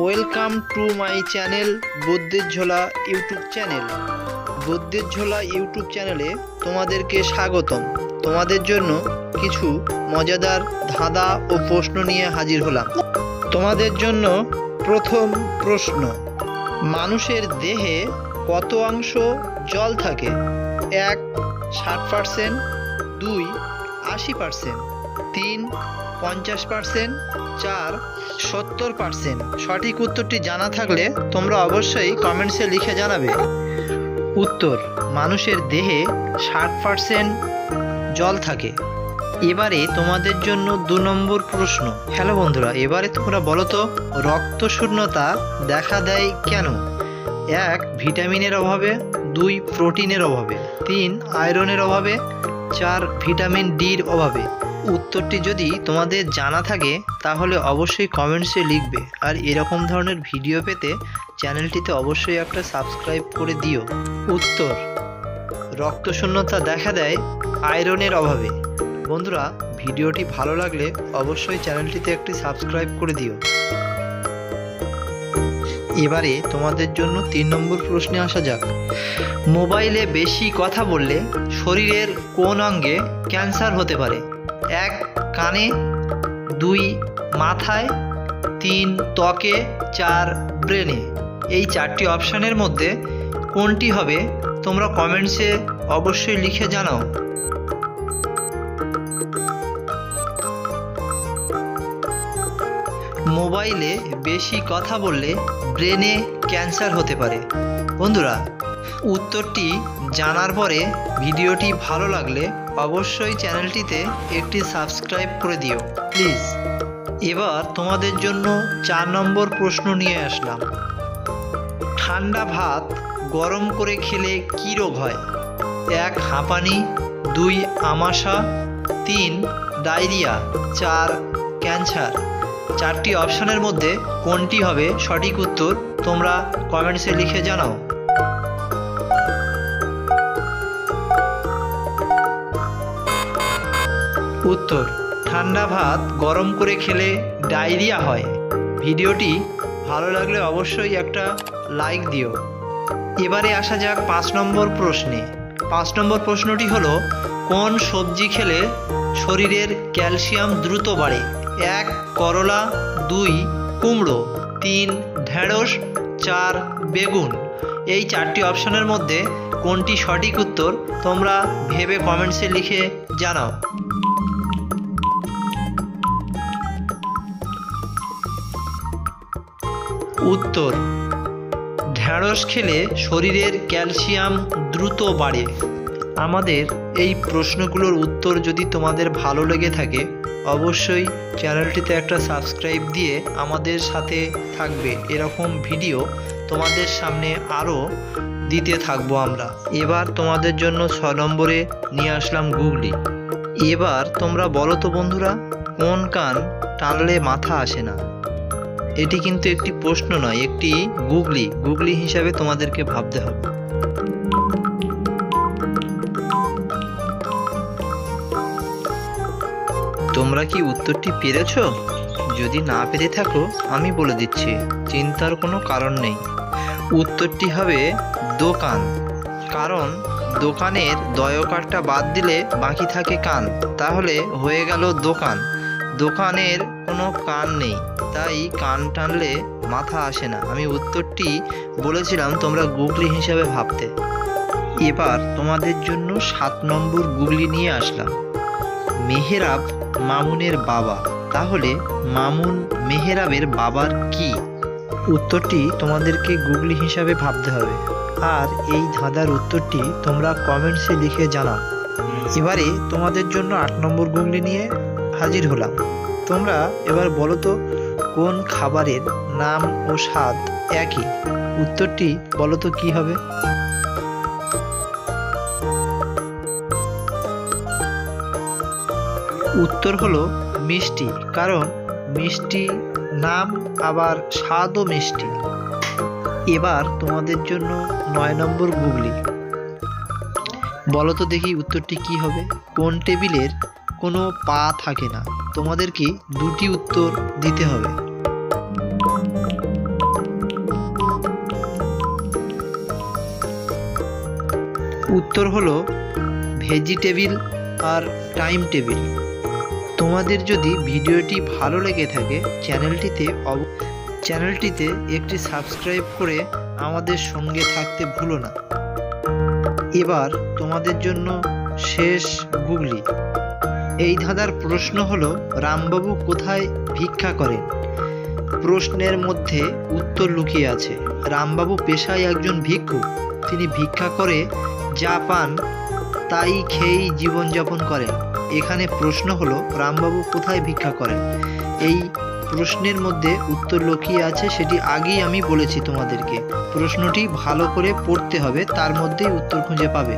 Welcome to my channel বুদ্ধির ঝোলা YouTube channel. বুদ্ধির ঝোলা ইউটিউব চ্যানেলে তোমাদেরকে স্বাগতম। তোমাদের জন্য কিছু মজাদার ধাঁধা ও প্রশ্ন নিয়ে হাজির হলাম। তোমাদের জন্য প্রথম প্রশ্ন, মানুষের দেহে কত অংশ জল থাকে? 1 60%, 2 80%, 3 50%, 4 70%। সঠিক উত্তরটি জানা থাকলে তোমরা অবশ্যই কমেন্টসে লিখে জানাবে। উত্তর, মানুষের দেহে 60% জল থাকে। এবারে তোমাদের জন্য 2 নম্বর প্রশ্ন। হ্যালো বন্ধুরা, এবারে তোমরা বলো তো রক্ত শূন্যতা দেখা দেয় কেন? 1 ভিটামিনের অভাবে, 2 প্রোটিনের অভাবে, 3 আয়রনের অভাবে, 4 ভিটামিন ডির অভাবে। উত্তরটি যদি তোমাদের জানা থাকে তাহলে অবশ্যই কমেন্টসে লিখবে। আর এরকম ধরনের ভিডিও পেতে চ্যানেলটিতে অবশ্যই একটা সাবস্ক্রাইব করে দিও। উত্তর, রক্তশূন্যতা দেখা দেয় আয়রনের অভাবে। বন্ধুরা, ভিডিওটি ভালো লাগলে অবশ্যই চ্যানেলটিতে একটি সাবস্ক্রাইব করে দিও। এবারে তোমাদের জন্য 3 নম্বর প্রশ্নে আসা যাক। মোবাইলে বেশি কথা বললে শরীরের কোন অঙ্গে ক্যান্সার হতে পারে? 1 কানে, 2 মাথায়, 3 ত্বকে, 4 ব্রেনে। এই 4টি অপশানের মধ্যে কোনটি হবে তোমরা কমেন্টসে অবশ্যই লিখে জানাও। মোবাইলে বেশি কথা বললে ব্রেনে ক্যান্সার হতে পারে। বন্ধুরা, উত্তরটি জানার পরে ভিডিওটি ভালো লাগলে অবশ্যই চ্যানেলটিতে একটি সাবস্ক্রাইব করে দিও প্লিজ। এবার তোমাদের জন্য 4 নম্বর প্রশ্ন নিয়ে আসলাম। ঠান্ডা ভাত গরম করে খেলে কী রোগ হয়? 1 হাঁপানি, 2 আমাশা, 3 ডায়রিয়া, 4 ক্যান্সার। 4টি অপশানের মধ্যে কোনটি হবে সঠিক উত্তর তোমরা কমেন্টসে লিখে জানাও। উত্তর, ঠান্ডা ভাত গরম করে খেলে ডায়রিয়া হয়। ভিডিওটি ভালো লাগলে অবশ্যই একটা লাইক দিও। এবারে আসা যাক 5 নম্বর প্রশ্নে। 5 নম্বর প্রশ্নটি হলো, কোন সবজি খেলে শরীরের ক্যালসিয়াম দ্রুত বাড়ে? 1 করলা, 2 কুমড়ো, 3 ঢেঁড়স, 4 বেগুন। এই 4টি অপশানের মধ্যে কোনটি সঠিক উত্তর তোমরা ভেবে কমেন্টসে লিখে জানাও। উত্তর, ঢেঁড়স খেলে শরীরের ক্যালসিয়াম দ্রুত বাড়ে। আমাদের এই প্রশ্নগুলোর উত্তর যদি তোমাদের ভালো লেগে থাকে অবশ্যই চ্যানেলটিতে একটা সাবস্ক্রাইব দিয়ে আমাদের সাথে থাকবে। এরকম ভিডিও তোমাদের সামনে আরও দিতে থাকবো আমরা। এবার তোমাদের জন্য 6 নম্বরে নিয়ে আসলাম গুগলি। এবার তোমরা বলো তো বন্ধুরা, কোন কান টানলে মাথা আসে না? এটি কিন্তু একটি প্রশ্ন নয়, একটি গুগলি হিসাবে তোমাদেরকে ভাবতে হবে। তোমরা কি উত্তরটি পেরেছো? যদি না পেরে থাকো আমি বলে দিচ্ছি, চিন্তার কোনো কারণ নেই। উত্তরটি হবে দোকান। কারণ দোকানের দয়কারটা বাদ দিলে বাকি থাকে কান, তাহলে হয়ে গেল দোকান। দোকানের কোনো কান নেই, তাই কান টানলে মাথা আসে না। আমি উত্তরটি বলেছিলাম তোমরা গুগলি হিসাবে ভাবতে। এবার তোমাদের জন্য 7 নম্বর গুগলি নিয়ে আসলাম। মেহেরাব মামুনের বাবা, তাহলে মামুন মেহেরাবের বাবার কি? উত্তরটি তোমাদেরকে গুগলি হিসাবে ভাবতে হবে। আর এই ধাঁধার উত্তরটি তোমরা কমেন্টসে লিখে জানাও। এবারে তোমাদের জন্য 8 নম্বর গুগলি নিয়ে হাজির হলাম। তোমরা এবার বলো তো কোন খাবারের নাম ও স্বাদ একই? উত্তরটি বলো তো কি হবে? উত্তর হলো মিষ্টি। কারণ মিষ্টি নাম আবার স্বাদও মিষ্টি। এবার তোমাদের জন্য 9 নম্বর গুগলি। বলো তো দেখি উত্তরটি কি হবে? কোন টেবিলের কোনো পা থাকে না? তোমাদেরকে 2টি উত্তর দিতে হবে। উত্তর হলো ভেজিটেবিল আর টাইম টেবিল। তোমাদের যদি ভিডিওটি ভালো লেগে থাকে চ্যানেলটিতে একটি সাবস্ক্রাইব করে আমাদের সঙ্গে থাকতে ভুলো না। এবার তোমাদের জন্য শেষ গুগলি। এই ধাঁধার প্রশ্ন হলো, রামবাবু কোথায় ভিক্ষা করেন? প্রশ্নের মধ্যে উত্তর লুকিয়ে আছে। রামবাবু পেশায় একজন ভিক্ষুক। তিনি ভিক্ষা করে যা পান তাই খেয়েই জীবনযাপন করেন। এখানে প্রশ্ন হলো, রামবাবু কোথায় ভিক্ষা করেন? এই প্রশ্নের মধ্যে উত্তর লুকিয়ে আছে, সেটি আগেই আমি বলেছি তোমাদেরকে। প্রশ্নটি ভালো করে পড়তে হবে, তার মধ্যেই উত্তর খুঁজে পাবে।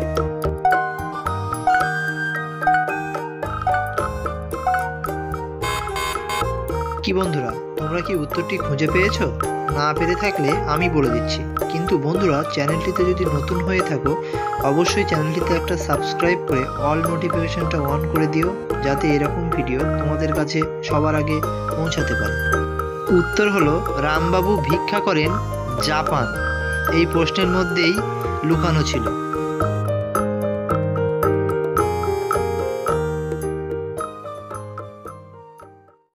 কি বন্ধুরা, তোমরা কি উত্তরটি খুঁজে পেয়েছো? না পেরে থাকলে আমি বলে দিচ্ছি। কিন্তু বন্ধুরা, চ্যানেলটিতে যদি নতুন হয়ে থাকো অবশ্যই চ্যানেলটিতে একটা সাবস্ক্রাইব করে অল নোটিফিকেশনটা অন করে দিও, যাতে এরকম ভিডিও তোমাদের কাছে সবার আগে পৌঁছাতে পারে। উত্তর হলো, রামবাবু ভিক্ষা করেন জাপান। এই প্রশ্নের মধ্যেই লুকানো ছিল।